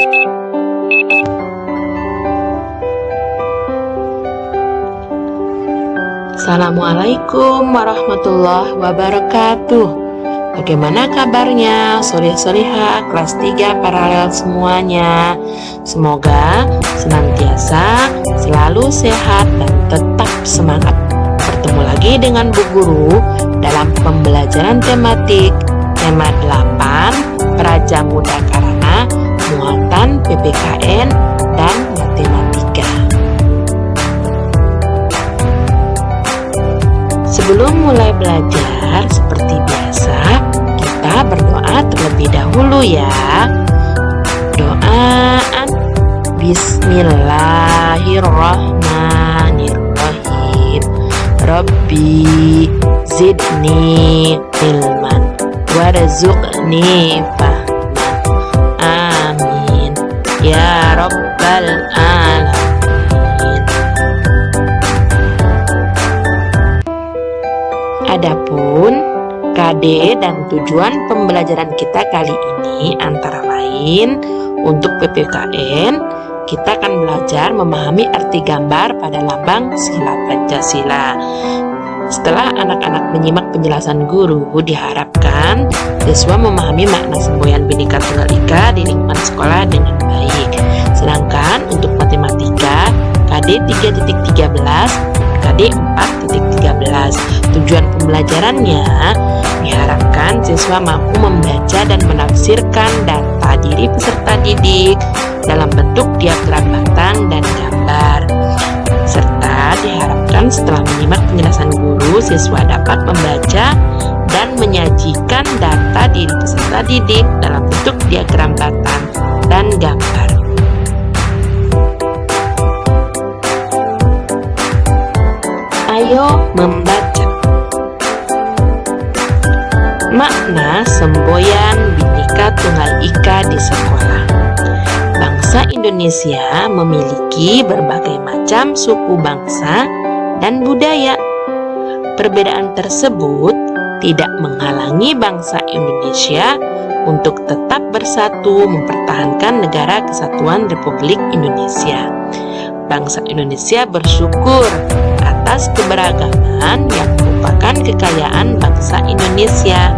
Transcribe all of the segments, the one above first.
Assalamualaikum warahmatullahi wabarakatuh. Bagaimana kabarnya soleh-solehah kelas 3 paralel semuanya? Semoga senantiasa selalu sehat dan tetap semangat. Bertemu lagi dengan Bu Guru dalam pembelajaran tematik tema 8 Praja Muda Karana muatan PPKN dan matematika. Sebelum mulai belajar, seperti biasa, kita berdoa terlebih dahulu ya. Doaan Bismillahirrahmanirrahim. Rabbi zidni ilman warzuqni fahman. Amin ya rabbal alamin. Adapun KD dan tujuan pembelajaran kita kali ini antara lain untuk PPKN, kita akan belajar memahami arti gambar pada lambang sila Pancasila. Setelah anak-anak menyimak penjelasan guru, diharapkan siswa memahami makna semboyan Bhinneka Tunggal Ika di lingkungan sekolah dengan baik. Sedangkan untuk matematika KD 3.13, KD 4.13, tujuan pembelajarannya diharapkan siswa mampu membaca dan menafsirkan data diri peserta didik dalam bentuk diagram batang dan gambar, serta diharapkan setelah menyimak penjelasan guru, siswa dapat membaca dan menyajikan data diri peserta didik dalam bentuk diagram batang dan gambar. Ayo membaca. Makna semboyan Bhinneka Tunggal Ika di sekolah. Bangsa Indonesia memiliki berbagai macam suku bangsa dan budaya. Perbedaan tersebut tidak menghalangi bangsa Indonesia untuk tetap bersatu mempertahankan negara kesatuan Republik Indonesia. Bangsa Indonesia bersyukur atas keberagaman yang merupakan kekayaan bangsa Indonesia.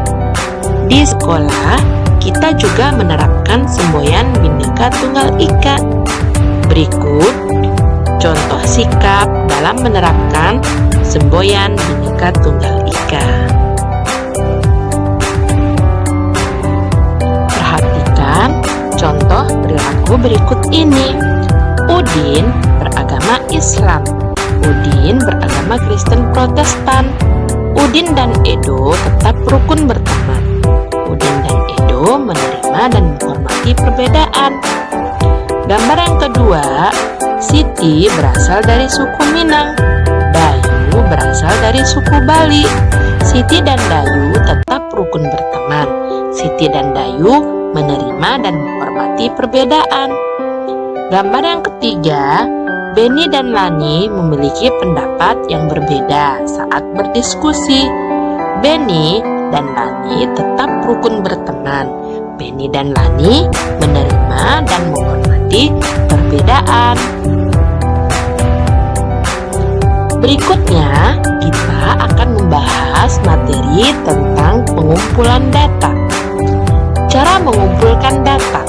Di sekolah, kita juga menerapkan semboyan Bhinneka Tunggal Ika. Berikut contoh sikap dalam menerapkan semboyan Bhinneka Tunggal Ika. Perhatikan contoh perilaku berikut ini. Udin beragama Islam. Udin beragama Kristen Protestan. Udin dan Edo tetap rukun berteman. Udin dan Edo menerima dan menghormati perbedaan. Gambar yang kedua, Siti berasal dari suku Minang. Dayu berasal dari suku Bali. Siti dan Dayu tetap rukun berteman. Siti dan Dayu menerima dan menghormati perbedaan. Gambar yang ketiga, Beni dan Lani memiliki pendapat yang berbeda saat berdiskusi. Beni dan Lani tetap rukun berteman. Beni dan Lani menerima dan menghormati perbedaan. Berikutnya, kita akan membahas materi tentang pengumpulan data. Cara mengumpulkan data.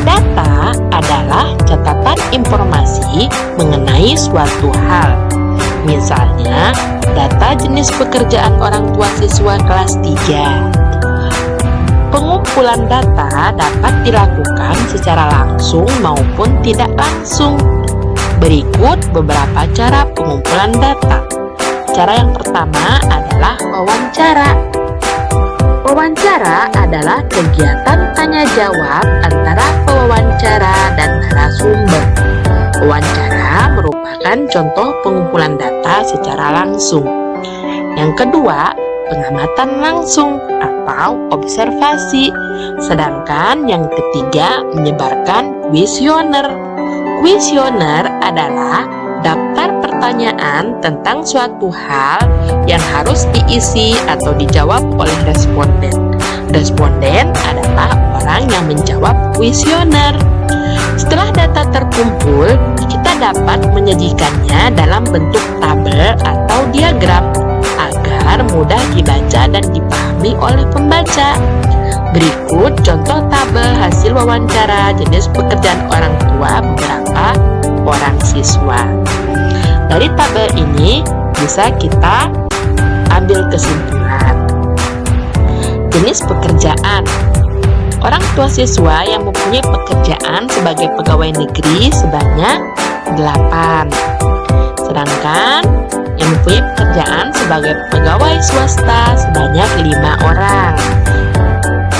Data adalah catatan informasi mengenai suatu hal. Misalnya, data jenis pekerjaan orang tua siswa kelas 3. Pengumpulan data dapat dilakukan secara langsung maupun tidak langsung. Berikut beberapa cara pengumpulan data. Cara yang pertama adalah wawancara. Wawancara adalah kegiatan tanya-jawab antara pewawancara dan narasumber. Wawancara merupakan contoh pengumpulan data secara langsung. Yang kedua, pengamatan langsung atau observasi. Sedangkan yang ketiga, menyebarkan kuesioner. Kuesioner adalah daftar pertanyaan tentang suatu hal yang harus diisi atau dijawab oleh responden. Responden adalah orang yang menjawab kuesioner. Setelah data terkumpul, kita dapat menyajikannya dalam bentuk tabel atau diagram agar mudah dibaca dan dipahami oleh pembaca. Berikut contoh tabel hasil wawancara jenis pekerjaan orang tua beberapa orang siswa. Dari tabel ini bisa kita ambil kesimpulan. Jenis pekerjaan. Orang tua siswa yang mempunyai pekerjaan sebagai pegawai negeri sebanyak 8. Sedangkan yang mempunyai pekerjaan sebagai pegawai swasta sebanyak 5 orang.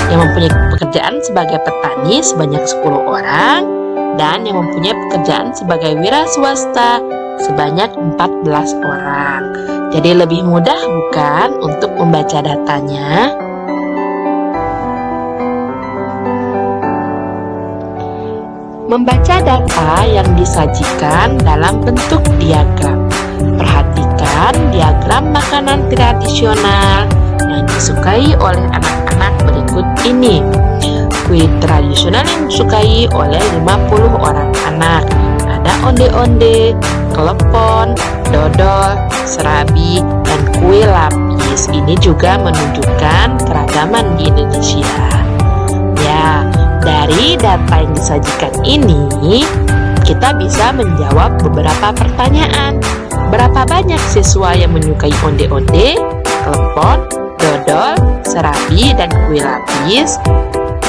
Yang mempunyai pekerjaan sebagai petani sebanyak 10 orang. Dan yang mempunyai pekerjaan sebagai wira swasta sebanyak 14 orang. Jadi lebih mudah bukan untuk membaca datanya? Membaca data yang disajikan dalam bentuk diagram. Perhatikan diagram makanan tradisional yang disukai oleh anak-anak berikut ini. Kue tradisional yang disukai oleh 50 orang anak. Ada onde-onde, klepon, dodol, serabi, dan kue lapis. Ini juga menunjukkan keragaman di Indonesia. Ya, dari data yang disajikan ini, kita bisa menjawab beberapa pertanyaan. Berapa banyak siswa yang menyukai onde-onde, klepon, dodol, serabi, dan kue lapis?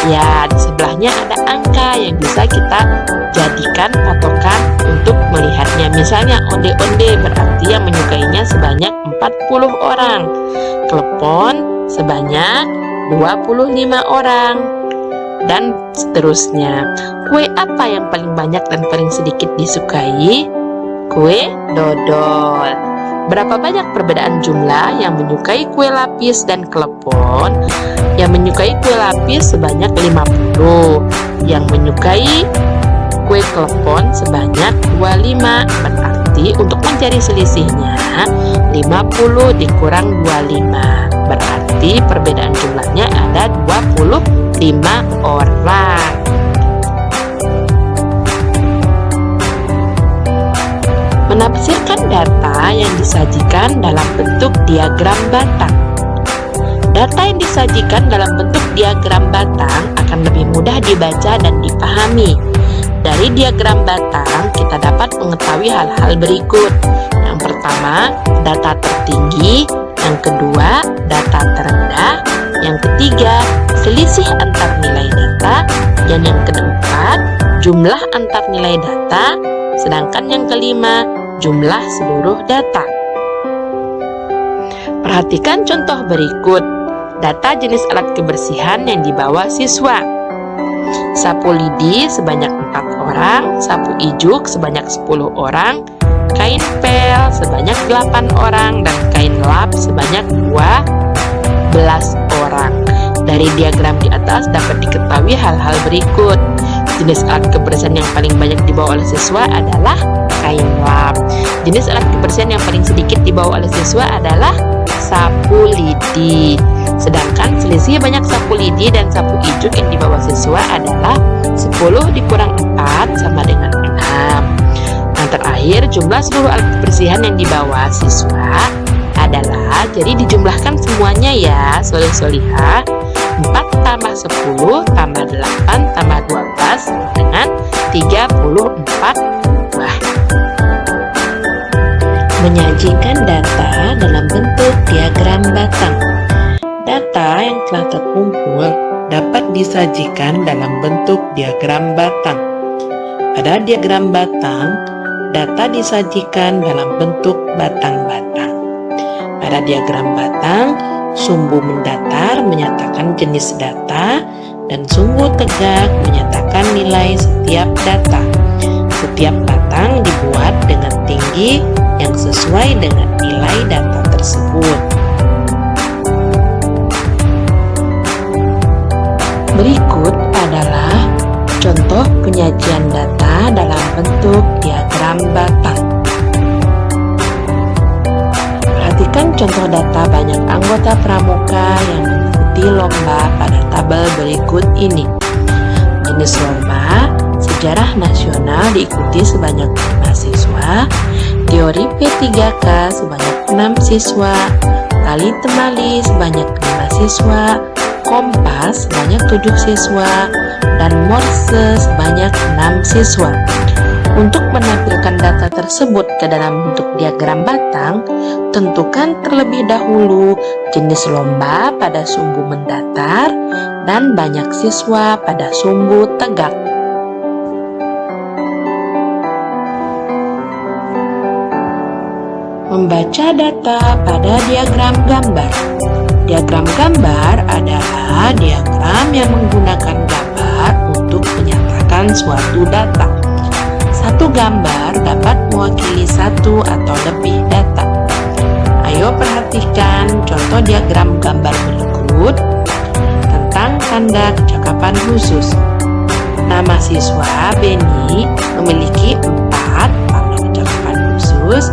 Ya, di sebelahnya ada angka yang bisa kita jadikan patokan untuk melihatnya. Misalnya onde-onde berarti yang menyukainya sebanyak 40 orang. Klepon sebanyak 25 orang. Dan seterusnya. Kue apa yang paling banyak dan paling sedikit disukai? Kue dodol. Berapa banyak perbedaan jumlah yang menyukai kue lapis dan klepon? Yang menyukai kue lapis sebanyak 50. Yang menyukai kue klepon sebanyak 25. Berarti untuk mencari selisihnya 50 dikurang 25. Berarti perbedaan jumlahnya ada 25 orang. Menafsirkan data yang disajikan dalam bentuk diagram batang. Data yang disajikan dalam bentuk diagram batang akan lebih mudah dibaca dan dipahami. Dari diagram batang, kita dapat mengetahui hal-hal berikut. Yang pertama, data tertinggi. Yang kedua, data terendah. Yang ketiga, selisih antar nilai data. Dan yang keempat, jumlah antar nilai data. Sedangkan yang kelima, jumlah seluruh data. Perhatikan contoh berikut. Data jenis alat kebersihan yang dibawa siswa. Sapu lidi sebanyak 4 orang, sapu ijuk sebanyak 10 orang, kain pel sebanyak 8 orang, dan kain lap sebanyak 12 orang. Dari diagram di atas dapat diketahui hal-hal berikut. Jenis alat kebersihan yang paling banyak dibawa oleh siswa adalah kain lap. Jenis alat kebersihan yang paling sedikit dibawa oleh siswa adalah sapu lidi. Sedangkan selisih banyak sapu lidi dan sapu ijuk yang dibawa siswa adalah 10 dikurang 4 sama dengan 6. Yang terakhir, jumlah seluruh alat kebersihan yang dibawa siswa adalah, jadi dijumlahkan semuanya ya, soleh-solihah, 4 tambah 10 tambah 8 tambah 12 dengan 34 buah. Menyajikan data dalam bentuk diagram batang. Data yang telah terkumpul dapat disajikan dalam bentuk diagram batang. Pada diagram batang, data disajikan dalam bentuk batang-batang. Pada diagram batang, sumbu mendatar menyatakan jenis data dan sumbu tegak menyatakan nilai setiap data. Setiap batang dibuat dengan tinggi yang sesuai dengan nilai data tersebut. Berikut adalah contoh penyajian data dalam bentuk diagram batang. Perhatikan contoh data banyak anggota pramuka yang mengikuti lomba pada tabel berikut ini. Jenis lomba sejarah nasional diikuti sebanyak 5 siswa, teori P3K sebanyak 6 siswa, tali temali sebanyak 5 siswa, kompas sebanyak 7 siswa, dan morse sebanyak 6 siswa. Untuk menampilkan data tersebut ke dalam bentuk diagram batang, tentukan terlebih dahulu jenis lomba pada sumbu mendatar dan banyak siswa pada sumbu tegak. Membaca data pada diagram gambar. Diagram gambar adalah diagram yang menggunakan gambar untuk menyatakan suatu data. Satu gambar dapat mewakili satu atau lebih data. Ayo perhatikan contoh diagram gambar berikut tentang tanda kecakapan khusus. Nama siswa Beni memiliki 4 tanda kecakapan khusus,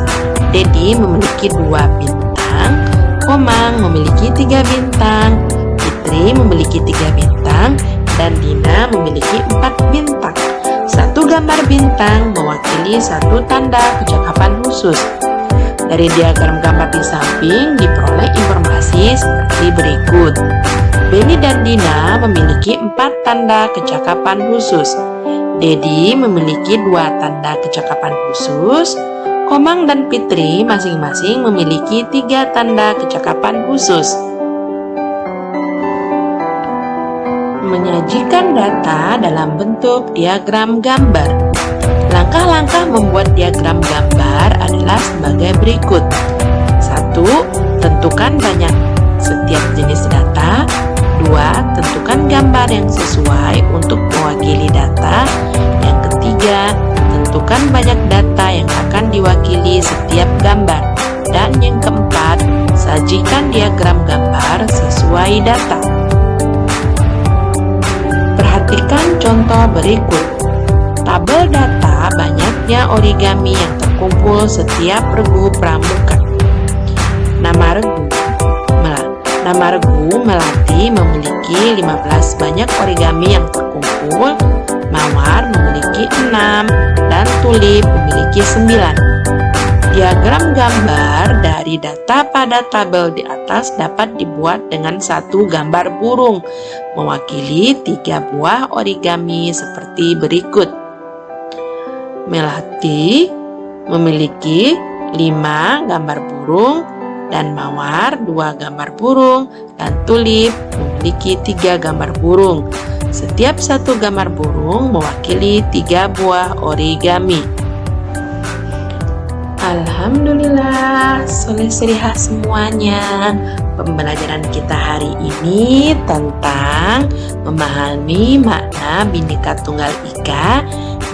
Dedi memiliki 2 bintang, Komang memiliki 3 bintang, Fitri memiliki 3 bintang, dan Dina memiliki 4 bintang. Satu gambar bintang mewakili satu tanda kecakapan khusus. Dari diagram gambar di samping diperoleh informasi seperti berikut. Beni dan Dina memiliki 4 tanda kecakapan khusus. Dedi memiliki 2 tanda kecakapan khusus. Komang dan Fitri masing-masing memiliki 3 tanda kecakapan khusus. Menyajikan data dalam bentuk diagram gambar. Langkah-langkah membuat diagram gambar adalah sebagai berikut. 1. Tentukan banyak setiap jenis data. 2. Tentukan gambar yang sesuai untuk mewakili data. Yang ketiga, tentukan banyak data yang akan diwakili setiap gambar. Dan yang keempat, sajikan diagram gambar sesuai data. Perhatikan contoh berikut. Tabel data banyaknya origami yang terkumpul setiap regu pramuka. Nama regu Melati memiliki 15 banyak origami yang terkumpul, Mawar memiliki 6, dan Tulip memiliki 9. Diagram gambar dari data pada tabel di atas dapat dibuat dengan satu gambar burung mewakili 3 buah origami seperti berikut. Melati memiliki 5 gambar burung, dan Mawar 2 gambar burung, dan Tulip memiliki 3 gambar burung. Setiap satu gambar burung mewakili 3 buah origami. Alhamdulillah, soleh-solehah semuanya. Pembelajaran kita hari ini tentang memahami makna Bhinneka Tunggal Ika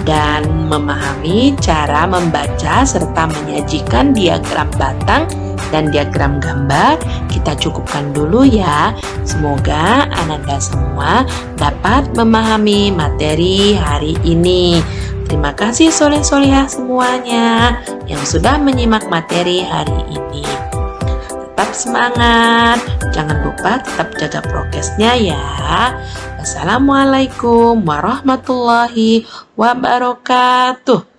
dan memahami cara membaca serta menyajikan diagram batang dan diagram gambar. Kita cukupkan dulu ya. Semoga Ananda semua dapat memahami materi hari ini. Terima kasih soleh-solehah semuanya yang sudah menyimak materi hari ini. Tetap semangat, jangan lupa tetap jaga prokesnya ya. Wassalamualaikum warahmatullahi wabarakatuh.